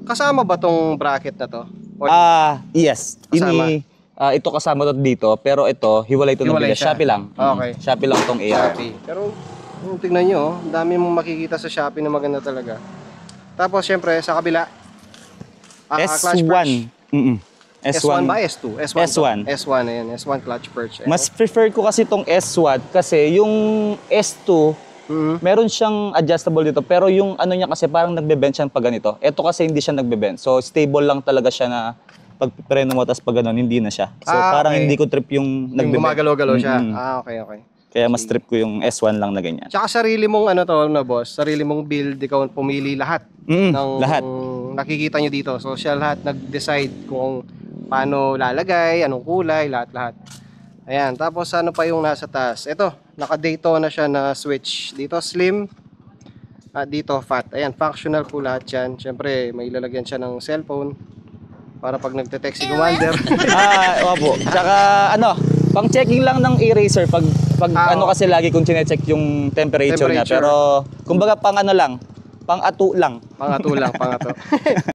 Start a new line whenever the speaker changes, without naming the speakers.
Kasama ba tong bracket na to? O
Yes.
Kasama?
Ito kasama to dito, pero ito, hiwalay ito ng
Hiwalay
bigas.
siya.
Shopee lang.
Okay.
Shopee lang tong AR.
Shopee. Pero tingnan nyo, ang dami mong makikita sa Shopee na maganda talaga. Tapos syempre sa kabila, clutch perch.
S1.
S1 ba? S2? S1.
S1.
S1 ayan. S1 clutch perch. Ayan.
Mas prefer ko kasi tong S1 kasi yung S2, meron siyang adjustable dito, pero yung ano niya kasi parang nagbe-bend siya pag ganito. Ito kasi hindi siya nagbe-bend. So stable lang talaga siya na pag preno mo tapos pag ganun, hindi na siya. So parang
okay.
hindi ko trip yung
Yung
nagbe-bend.
gumagalaw-galaw siya. Okay.
Kaya mas trip ko yung S1 lang na ganyan.
Tsaka sarili mong ano to na boss, sarili mong build, ikaw pumili lahat ng
lahat.
nakikita nyo dito. So siya lahat nag-decide kung paano lalagay, anong kulay, lahat-lahat. Ayan, tapos ano pa yung nasa taas? Ito, naka-Daytona siya na switch. Dito slim, at dito fat. Ayan, functional po lahat yan. Siyempre, may ilalagyan siya ng cellphone para pag nagte-text si Commander.
Opo. Tsaka pang checking lang ng eraser pag kasi lagi kong chine-check yung temperature niya. Pero kumbaga pang ano lang, pang ato lang.
Pangato lang.